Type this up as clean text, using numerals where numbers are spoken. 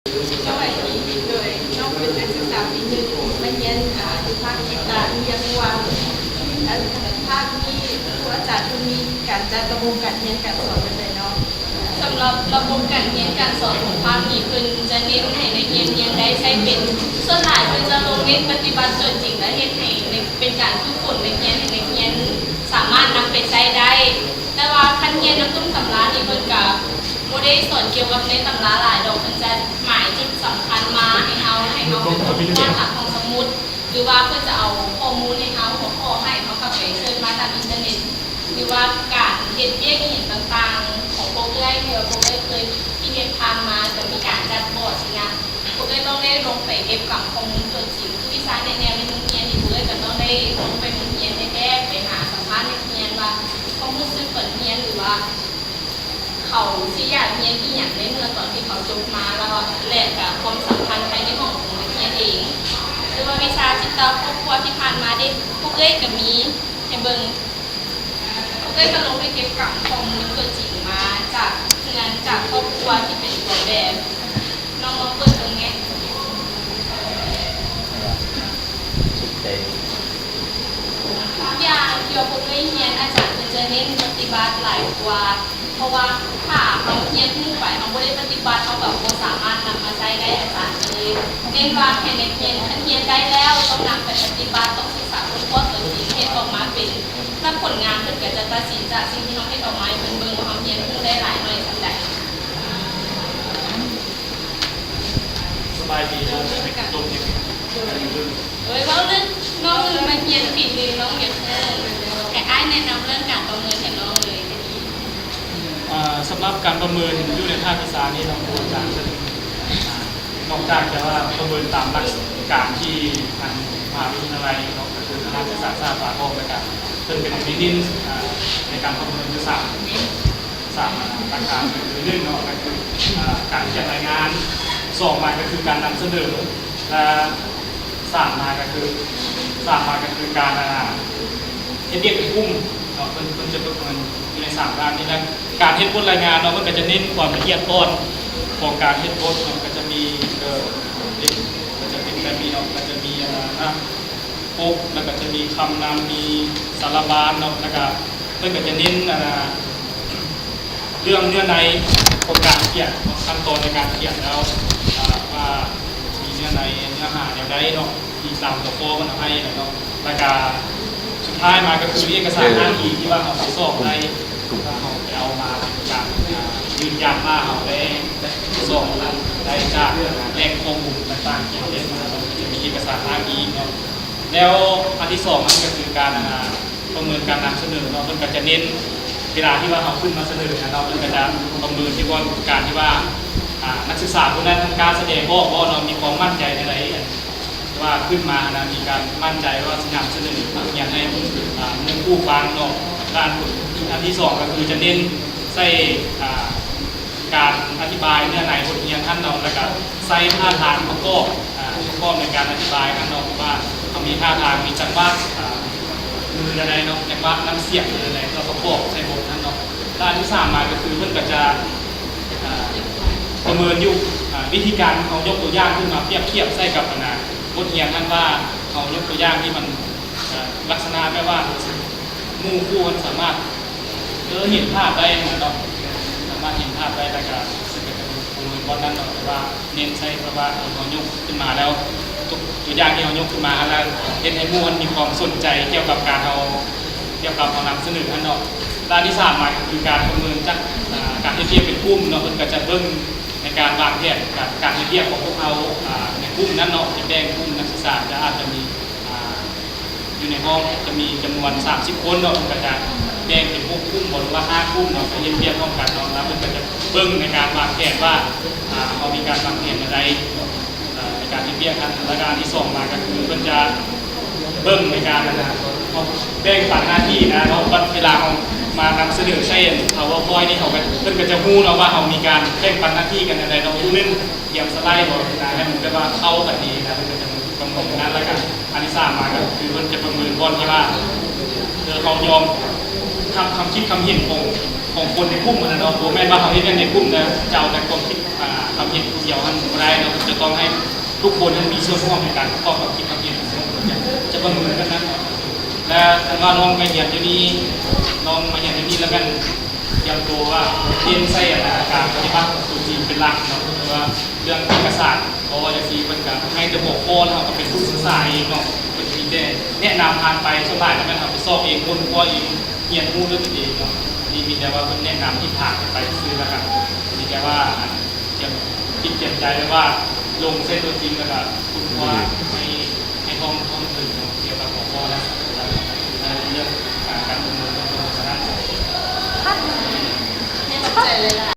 สวัสดีโดยน้องเป็นนักศึกษาปีหนึ่งมาเรียนอยู่ภาคจิตวิทยาวันภาคนี้ครูอาจารย์มีการจัดระบบการเรียนการสอนเป็นไรเนาะสำหรับระบบการเรียนการสอนของภาคนี้คือจะเน้นให้นักเรียนเรียนได้ใช้เป็นส่วนหลายคือจะลงเน้นปฏิบัติส่วนจริงและเฮ็ดให้เป็นการฝึกฝนนักเรียนให้นักเรียนสามารถนำไปใช้ได้แต่ว่าคันเรียนน้ำตุ้มตำรานี่เพิ่นก็บ่ได้สอนเกี่ยวกับในตำราหลายดอกเพิ่นจะหมายจุดสำคัญมาให้เฮาเป็นคนวาดหลักของสมุดหรือว่าเพื่อจะเอาข้อมูลให้เฮาหัวข้อให้เขากลับไปเสิร์ชมาจากอินเทอร์เน็ตหรือว่าการเฮ็ดเวียกอีหยังต่างๆของโปรเกอร์ที่โปรเกอร์เคยที่เฮ็ดผ่านมาจะมีการจัดบอร์ดสินะโปรเกอร์ต้องได้ลงไปเก็บกับข้อมูลตัวจริงคือวิชาแนวในโรงเรียนที่โปรเกอร์ก็ต้องได้ลงไปโรงเรียนแท้ๆไปหาสัมภาษณ์นักเรียนว่าความรู้สึกเปิดเรียนหรือว่าเขาสิอยากเรียนอีหยังในเมื่อตอนที่เขาจบมาแล้วแลกกับความสัมพันธ์ภายในห้องของนักเรียนเองหรือว่าวิชาจิตครอบครัวที่ผ่านมาได้พวกเอ้ยก็มีให้เบิ่งพวกเอ้ยก็ลงไปเก็บกับข้อมูลตัวจริงมาจากงานจากครอบครัวที่เป็นตัวแบบน้องๆเปิดตรงนี้ทุกอย่างเกี่ยวกับพวกเอ้ยเรียนอาจารย์จะเน้นปฏิบัติหลายกว่าเพราะว่าถ้าเราเรียนผู้ไปเราไม่ได้ปฏิบัติเขาแบบเราสามารถนำมาใช้ได้อาจารย์เลยเน้นว่าแค่ในเรียนขั้นเรียนได้แล้วต้องนำไปปฏิบัติต้องศึกษาค้นคว้าตัวจริงให้ออกมาเป็นถ้าผลงานเพื่อจะตัดสินจากสิ่งที่น้องให้ออกมาเป็นเบิ่งว่าเขาเรียนผู้ได้หลายหน่อยสักใดสบายดีนะต้นที่ว่าเรื่องน้องมาเรียนปีนึงน้องเรียนแต่อ้ายแนะนำเรื่องการประเมินให้น้องเลยสำหรับการประเมินอยู่ในภาคภาษานี่เราควรจะนอกจากจะว่าประเมินตามหลักการที่ทางมหาวิทยาลัยเราคือคณะศึกษาศาสตร์ฝากองนะครับเพิ่มเป็นดินในการประเมินคือสามหลักการคือหนึ่งเนาะก็คือการเขียนรายงานสองมาก็คือการนำเสนอและสามมาก็คือการเฮ็ดเรียกเป็นกลุ่มเนาะเพิ่นจะประเมินอยู่ใน3ด้านนี้แล้วการเฮ็ดบทรายงานเนาะเพิ่นก็จะเน้นความละเอียดอ่อนของการเฮ็ดบทเนาะก็จะมีก็จะเป็นแบบนี้เนาะก็จะมีปกแล้วก็จะมีคำนำมีสารบานเนาะแล้วก็เพิ่นก็จะเน้นเรื่องเนื้อในของการเขียนขั้นตอนในการเขียนแล้วว่ามีเนื้อในเนื้อหาอย่างไรเนาะที่ตามตัวข้อมันให้เนาะแล้วก็สุดท้ายมาก็คือเอกสารอ้างอิงที่ว่าเขาไปสอบได้เขาไปเอามาเป็นการยืนยันว่าเขาได้สอบได้จากแหล่งข้อมูลต่างๆเกี่ยวกับเราจะมีเอกสารอ้างอิงเนาะแล้วอันที่สองมันก็คือการประเมินการนำเสนอเนาะมันก็จะเน้นเวลาที่ว่าเขาขึ้นมาเสนอเรามันก็จะประเมินที่ว่าการที่ว่านักศึกษาคนนั้นทำการแสดงว่าเรามีความมั่นใจในอะไรว่าขึ้นมานะมีการมั่นใจว่าสนับสนุนอย่างให้ผู้ฟังเนาะการอันที่สองก็คือจะเน้นใส่การอธิบายเนื้อในบทเรียนท่านเราแล้วก็ใส่ท่าทางประกอบในการอธิบายท่านเราว่าเขามีท่าทางมีจังหวะมืออะไรเนาะจังหวะน้ำเสียงอะไรเราประกอบใส่บทท่านเนาะด้านที่สามมาก็คือเพื่อนก็จะประเมินอยู่วิธีการเขายกตัวอย่างขึ้นมาเทียบใส่กับบทเรียนท่านว่าเขายกตัวอย่างที่มันลักษณะแปลว่ามู่คู่มันสามารถเห็นภาพได้เหมือนเราสามารถเห็นภาพได้แล้วก็ซึ่งเป็นประเมินบทนั้นแต่ว่าเน้นใช้เพราะว่าเขายกขึ้นมาแล้วตัวอย่างที่เขายกขึ้นมาแล้วเห็นให้มู่มันมีความสนใจเกี่ยวกับการเอานำเสนอท่านเนาะด้านที่สามมาคือการประเมินจากการเทียบเป็นกลุ่มเนาะมันก็จะเบิ่งในการวางแผนการเทียบของพวกเขาในกลุ่มนั้นเนาะแบ่งกลุ่มนักศึกษาจะอาจจะมีอยู่ในห้องจะมีจำนวน30 คนเนาะก็จะแบ่งเป็นพวกกลุ่มบนว่า5 กลุ่มเนาะไปเทียบพร้อมกันเนาะแล้วมันก็จะเบิ่งในการวางแผนว่าเขามีการวางแผนอะไรในการเทียบกันและการที่2มาก็คือมันจะเบิ่งในการแบ่งปันหน้าที่นะเนาะเวลาของมานำเสนอใช่ PowerPoint นี่เขาก็จะรู้เราว่าเขามีการแบ่งปันหน้าที่กันอะไรเราผู้นึงเตรียมสไลด์บอกนะให้มันก็ว่าเข้ากันดีนะมันก็จะกำหนดนั้นแล้วกันอันที่3มาก็คือมันจะประเมินบอลที่ว่าเขายอมคำคิดคำเห็นของคนในกลุ่มนะเนาะโบแม่นว่าเขาเห็นในกลุ่มนะเจ้าแต่ความคิดคำ เห็นผู้เดียวมันบ่ได้เราจะต้องให้ทุกคนนั้นมีส่วนร่วมในการประกอบกับคิดความเห็นจะประเมินกันนั้นและถ้าว่าน้องมาเห็นอยู่นี่น้องมาเห็นอยู่นี่แล้วกันยังตัวว่าเรียนใส่การปฏิบัติตัวจริงเป็นหลักเนาะเพราะว่าเรื่องเอกสารเพราะว่าจะซีเป็นการให้จะบอกข้อแล้วก็เป็นผู้ศึกษาเองเนาะเป็นทีได้แนะนำผ่านไปสมัยแล้วมันทำไปสอบเองคนก็เองเรียนรู้ด้วยตัวเองเนาะนี่มีแต่ว่าเป็นแนะนำที่ผ่านไปซื้อแล้วกันมีแต่ว่าจะคิดเจ็บใจไว้ว่าลงเส้นตัวจริงแล้วก็คุณว่าให้ท่องถึงเกี่ยวกับหัวข้อและเรื่องการดำเนินเรื่องโฆษณา ไม่เข้าใจเลยล่ะ